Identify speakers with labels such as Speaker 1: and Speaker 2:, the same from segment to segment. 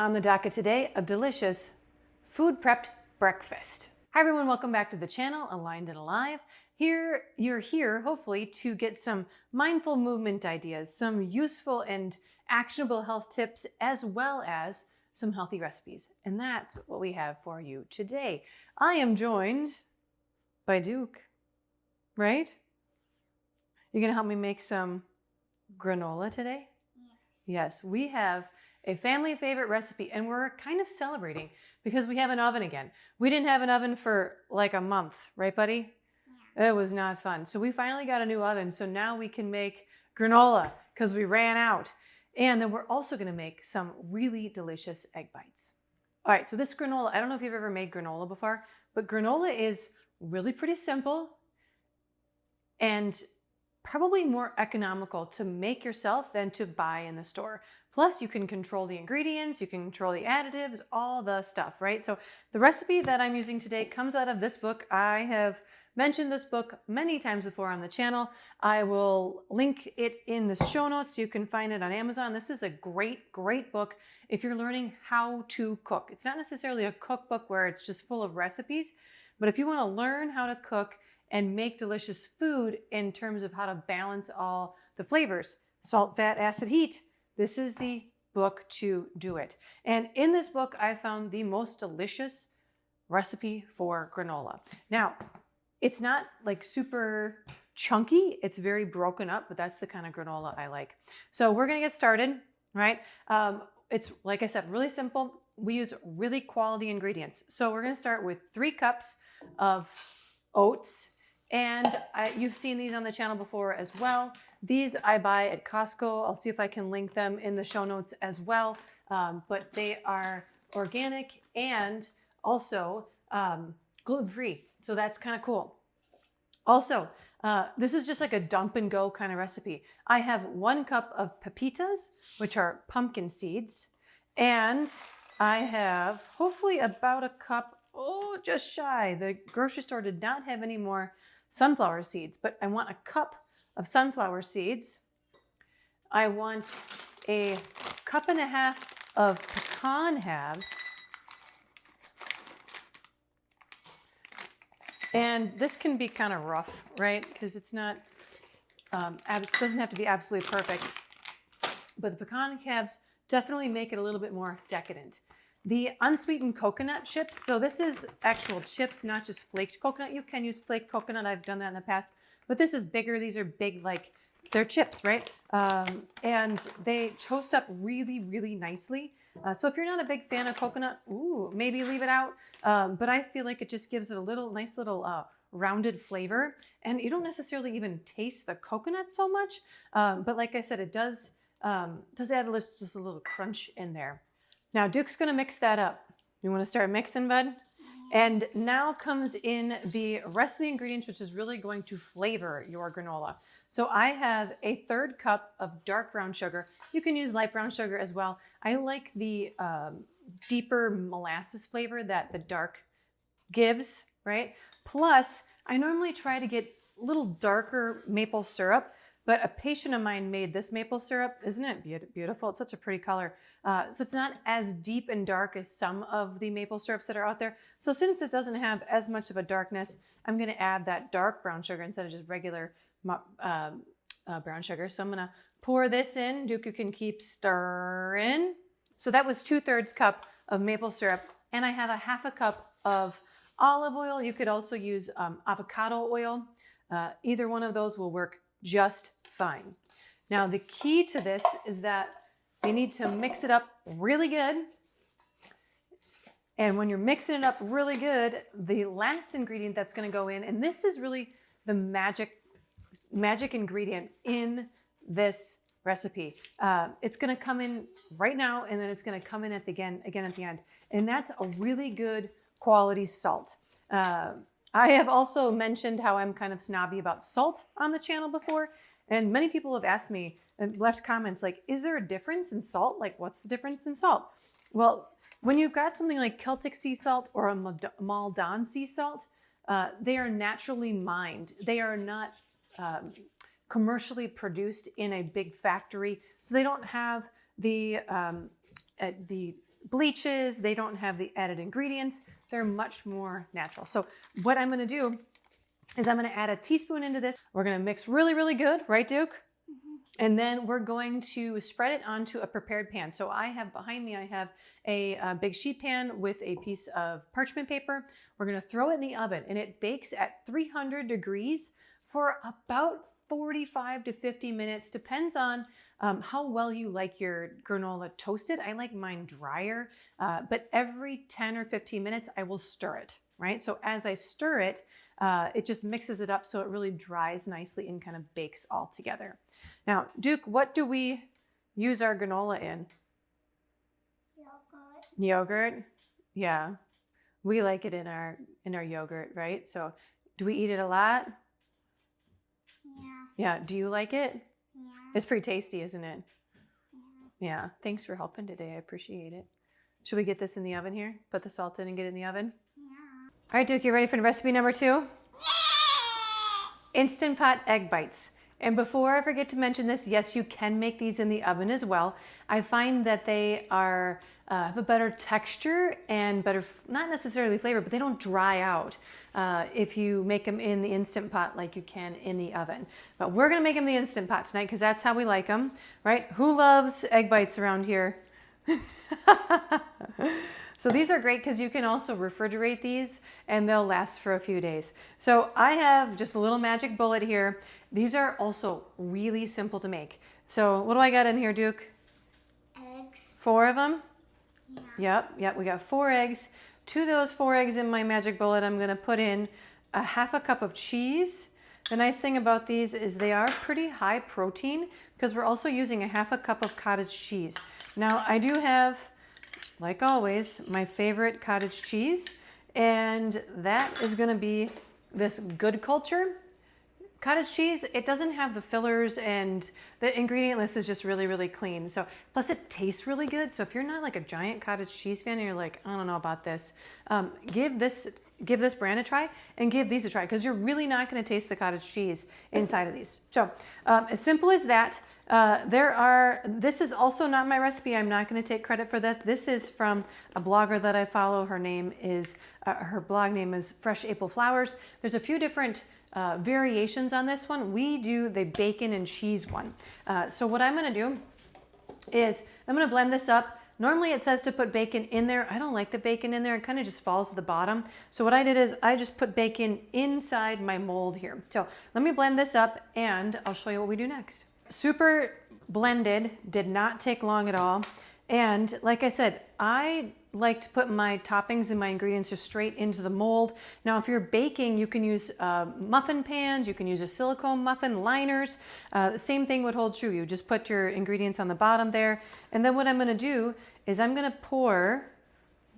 Speaker 1: On the docket today, a delicious food prepped breakfast. Hi everyone, welcome back to the channel, Aligned and Alive. You're here hopefully to get some mindful movement ideas, some useful and actionable health tips, as well as some healthy recipes. And that's what we have for you today. I am joined by Duke, right? You're gonna help me make some granola today? Yes, we have a family favorite recipe, and we're kind of celebrating because we have an oven again. We didn't have an oven for like a month, right, buddy? Yeah. It was not fun. So we finally got a new oven, so now we can make granola because we ran out. And then we're also going to make some really delicious egg bites. All right, so this granola, I don't know if you've ever made granola before, but granola is really pretty simple and probably more economical to make yourself than to buy in the store. Plus, you can control the ingredients, you can control the additives, all the stuff, right? So the recipe that I'm using today comes out of this book. I have mentioned this book many times before on the channel. I will link it in the show notes. You can find it on Amazon. This is a great, great book if you're learning how to cook. It's not necessarily a cookbook where it's just full of recipes, but if you want to learn how to cook and make delicious food in terms of how to balance all the flavors, salt, fat, acid, heat, this is the book to do it. And in this book, I found the most delicious recipe for granola. Now, it's not like super chunky. It's very broken up, but that's the kind of granola I like. So we're gonna get started, right? It's, like I said, really simple. We use really quality ingredients. So we're gonna start with 3 cups of oats. And you've seen these on the channel before as well. These I buy at Costco. I'll see if I can link them in the show notes as well. But they are organic and also gluten-free. So that's kind of cool. Also, this is just like a dump and go kind of recipe. I have 1 cup of pepitas, which are pumpkin seeds. And I have hopefully about a cup, just shy. The grocery store did not have any more sunflower seeds, but I want a cup of sunflower seeds. I want a cup and a half of pecan halves. And this can be kind of rough, right? Because it's not, it doesn't have to be absolutely perfect. But the pecan halves definitely make it a little bit more decadent. The unsweetened coconut chips. So this is actual chips, not just flaked coconut. You can use flaked coconut. I've done that in the past, but this is bigger. These are big, like they're chips, right? And they toast up really, really nicely. So if you're not a big fan of coconut, maybe leave it out. But I feel like it just gives it a nice little rounded flavor. And you don't necessarily even taste the coconut so much. But like I said, it does add just a little crunch in there. Now Duke's gonna mix that up. You wanna start mixing, bud? And now comes in the rest of the ingredients, which is really going to flavor your granola. So I have a 1/3 cup of dark brown sugar. You can use light brown sugar as well. I like the deeper molasses flavor that the dark gives, right? Plus, I normally try to get a little darker maple syrup, but a patient of mine made this maple syrup. Isn't it beautiful? It's such a pretty color. So it's not as deep and dark as some of the maple syrups that are out there. So since it doesn't have as much of a darkness, I'm gonna add that dark brown sugar instead of just regular brown sugar. So I'm gonna pour this in. Duke, you can keep stirring. So that was 2/3 cup of maple syrup, and I have a 1/2 cup of olive oil. You could also use avocado oil. Either one of those will work just fine. Now the key to this is that you need to mix it up really good. And when you're mixing it up really good, the last ingredient that's going to go in, and this is really the magic ingredient in this recipe. It's going to come in right now, and then it's going to come in again at the end. And that's a really good quality salt. I have also mentioned how I'm kind of snobby about salt on the channel before. And many people have asked me and left comments like, is there a difference in salt? Like, what's the difference in salt? Well, when you've got something like Celtic sea salt or a Maldon sea salt, they are naturally mined. They are not commercially produced in a big factory. So they don't have the the bleaches. They don't have the added ingredients. They're much more natural. So what I'm going to do is I'm going to add a teaspoon into this. We're going to mix really, really good, right, Duke? And then we're going to spread it onto a prepared pan. So I have behind me, I have a big sheet pan with a piece of parchment paper. We're going to throw it in the oven, and it bakes at 300 degrees for about 45 to 50 minutes. Depends on how well you like your granola toasted. I like mine drier, but every 10 or 15 minutes, I will stir it, right? So as I stir it, it just mixes it up so it really dries nicely and kind of bakes all together. Now, Duke, what do we use our granola in?
Speaker 2: Yogurt.
Speaker 1: Yogurt? Yeah. We like it in our yogurt, right? So do we eat it a lot?
Speaker 2: Yeah.
Speaker 1: Yeah. Do you like it?
Speaker 2: Yeah.
Speaker 1: It's pretty tasty, isn't it?
Speaker 2: Yeah.
Speaker 1: Yeah. Thanks for helping today. I appreciate it. Should we get this in the oven here? Put the salt in and get it in the oven?
Speaker 2: Yeah.
Speaker 1: All right, Duke, you ready for recipe number 2? Instant Pot egg bites. And before I forget to mention this, yes, you can make these in the oven as well. I find that they are have a better texture and better, not necessarily flavor, but they don't dry out if you make them in the Instant Pot like you can in the oven. But we're gonna make them in the Instant Pot tonight because that's how we like them, right? Who loves egg bites around here? So these are great because you can also refrigerate these and they'll last for a few days. So I have just a little magic bullet here. These are also really simple to make. So what do I got in here, Duke?
Speaker 2: Eggs.
Speaker 1: 4 of them?
Speaker 2: Yeah.
Speaker 1: Yep, we got 4 eggs. 2 of those 4 eggs in my magic bullet, I'm gonna put in a half a cup of cheese. The nice thing about these is they are pretty high protein because we're also using a half a cup of cottage cheese. Now I do have, like always, my favorite cottage cheese, and that is gonna be this Good Culture cottage cheese. It doesn't have the fillers and the ingredient list is just really, really clean. So plus it tastes really good. So if you're not like a giant cottage cheese fan and you're like, I don't know about this, give this brand a try and give these a try because you're really not going to taste the cottage cheese inside of these. So as simple as that. This is also not my recipe. I'm not going to take credit for that. This is from a blogger that I follow. Her blog name is Fresh April Flowers. There's a few different variations on this one. We do the bacon and cheese one. So what I'm going to do is I'm going to blend this up. Normally it says to put bacon in there. I don't like the bacon in there. It kind of just falls to the bottom. So what I did is I just put bacon inside my mold here. So let me blend this up and I'll show you what we do next. Super blended, did not take long at all. And like I said, I like to put my toppings and my ingredients just straight into the mold. Now, if you're baking, you can use muffin pans, you can use a silicone muffin liners. The same thing would hold true. You just put your ingredients on the bottom there. And then what I'm gonna do is I'm gonna pour,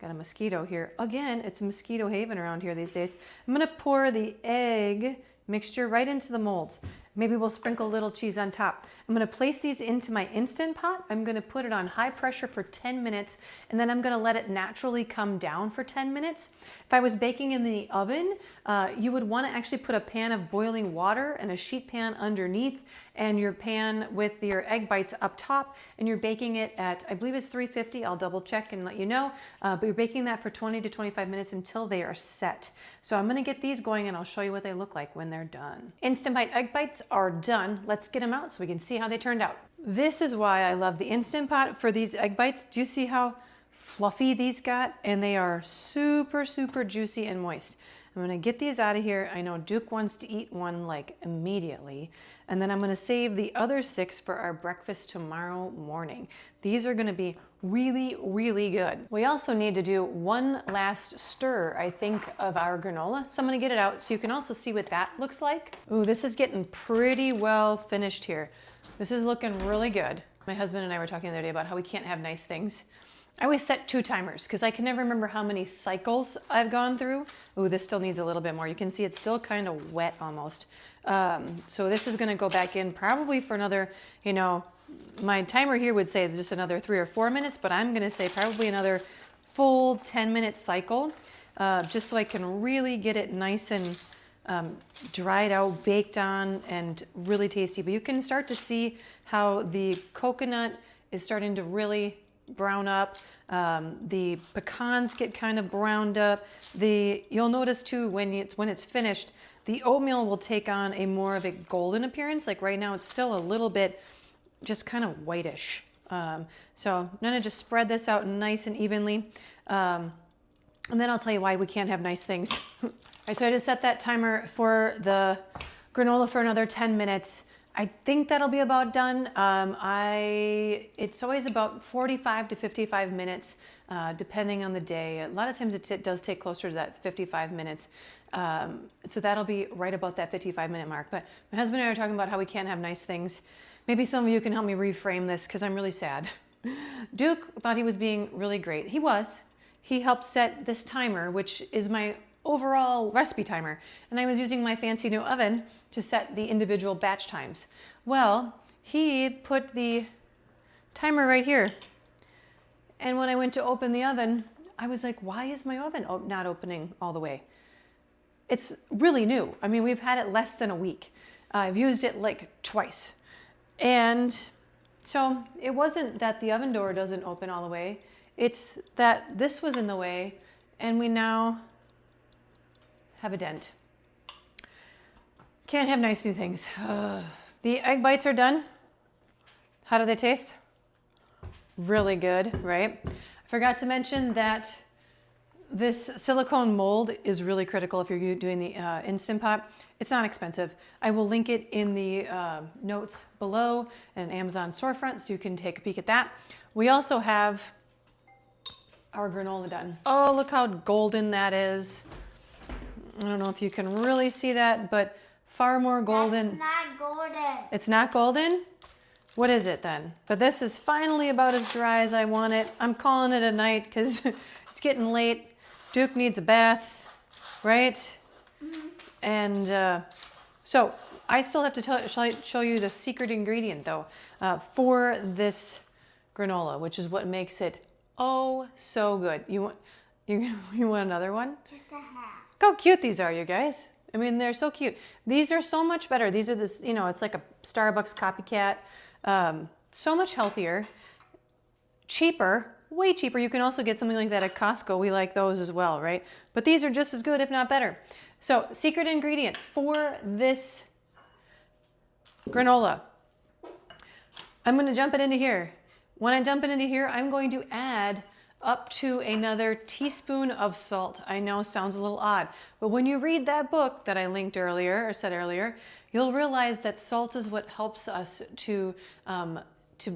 Speaker 1: got a mosquito here. Again, it's a mosquito haven around here these days. I'm gonna pour the egg mixture right into the molds. Maybe we'll sprinkle a little cheese on top. I'm gonna place these into my Instant Pot. I'm gonna put it on high pressure for 10 minutes, and then I'm gonna let it naturally come down for 10 minutes. If I was baking in the oven, you would wanna actually put a pan of boiling water and a sheet pan underneath, and your pan with your egg bites up top, and you're baking it at, I believe it's 350, I'll double check and let you know, but you're baking that for 20 to 25 minutes until they are set. So I'm gonna get these going and I'll show you what they look like when they're done. Instant Bite egg bites are done. Let's get them out so we can see how they turned out. This is why I love the Instant Pot for these egg bites. Do you see how fluffy these got? And they are super, super juicy and moist. I'm gonna get these out of here. I know Duke wants to eat one like immediately. And then I'm gonna save the other 6 for our breakfast tomorrow morning. These are gonna be really, really good. We also need to do one last stir, I think, of our granola. So I'm gonna get it out so you can also see what that looks like. Ooh, this is getting pretty well finished here. This is looking really good. My husband and I were talking the other day about how we can't have nice things. I always set 2 timers because I can never remember how many cycles I've gone through. Ooh, this still needs a little bit more. You can see it's still kind of wet almost. So this is gonna go back in probably for another, my timer here would say just another 3 or 4 minutes, but I'm gonna say probably another full 10-minute cycle, just so I can really get it nice and dried out, baked on, and really tasty. But you can start to see how the coconut is starting to really brown up. The pecans get kind of browned up. You'll notice too when it's finished, the oatmeal will take on a more of a golden appearance. Like right now, it's still a little bit just kind of whitish. So I'm gonna just spread this out nice and evenly. And then I'll tell you why we can't have nice things. All right, so I just set that timer for the granola for another 10 minutes. I think that'll be about done. It's always about 45 to 55 minutes, depending on the day. A lot of times it does take closer to that 55 minutes. So that'll be right about that 55-minute mark. But my husband and I are talking about how we can't have nice things. Maybe some of you can help me reframe this because I'm really sad. Duke thought he was being really great. He was. He helped set this timer, which is my overall recipe timer. And I was using my fancy new oven to set the individual batch times. Well, he put the timer right here. And when I went to open the oven, I was like, why is my oven not opening all the way? It's really new. I mean, we've had it less than a week. I've used it like twice. And so it wasn't that the oven door doesn't open all the way. It's that this was in the way and we now have a dent. Can't have nice new things. The egg bites are done. How do they taste? Really good, right? I forgot to mention that this silicone mold is really critical if you're doing the Instant Pot. It's not expensive. I will link it in the notes below and an Amazon storefront so you can take a peek at that. We also have our granola done. Oh, look how golden that is. I don't know if you can really see that, but far more golden.
Speaker 2: That's not golden.
Speaker 1: It's not golden? What is it then? But this is finally about as dry as I want it. I'm calling it a night because it's getting late. Duke needs a bath, right? Mm-hmm. And so I still have to show you the secret ingredient though for this granola, which is what makes it oh so good. You want another one?
Speaker 2: Just a half.
Speaker 1: Look how cute these are, you guys. I mean, they're so cute. These are so much better. These are this, it's like a Starbucks copycat. So much healthier, cheaper, way cheaper. You can also get something like that at Costco. We like those as well, right? But these are just as good, if not better. So, secret ingredient for this granola. I'm going to jump it into here. When I dump it into here, I'm going to add up to another teaspoon of salt. I know, sounds a little odd, but when you read that book that I linked earlier or said earlier, you'll realize that salt is what helps us to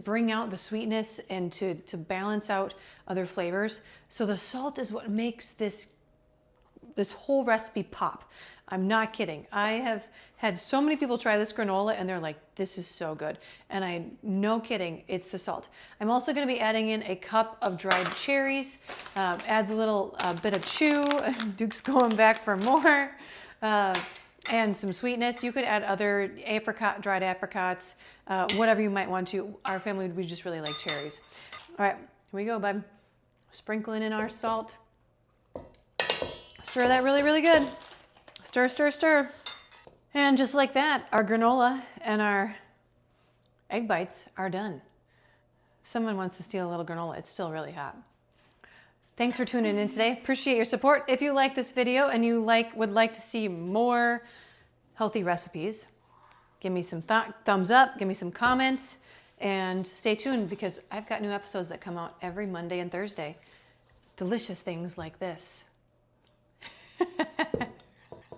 Speaker 1: bring out the sweetness and to balance out other flavors. So the salt is what makes this whole recipe pop. I'm not kidding. I have had so many people try this granola and they're like, this is so good. And no kidding, it's the salt. I'm also gonna be adding in a cup of dried cherries. Adds a little bit of chew. Duke's going back for more. And some sweetness. You could add other dried apricots, whatever you might want to. Our family, we just really like cherries. All right, here we go, bud. Sprinkling in our salt. Stir that really, really good. Stir, stir, stir. And just like that, our granola and our egg bites are done. Someone wants to steal a little granola. It's still really hot. Thanks for tuning in today. Appreciate your support. If you like this video and you would like to see more healthy recipes, give me some thumbs up, give me some comments, and stay tuned because I've got new episodes that come out every Monday and Thursday. Delicious things like this.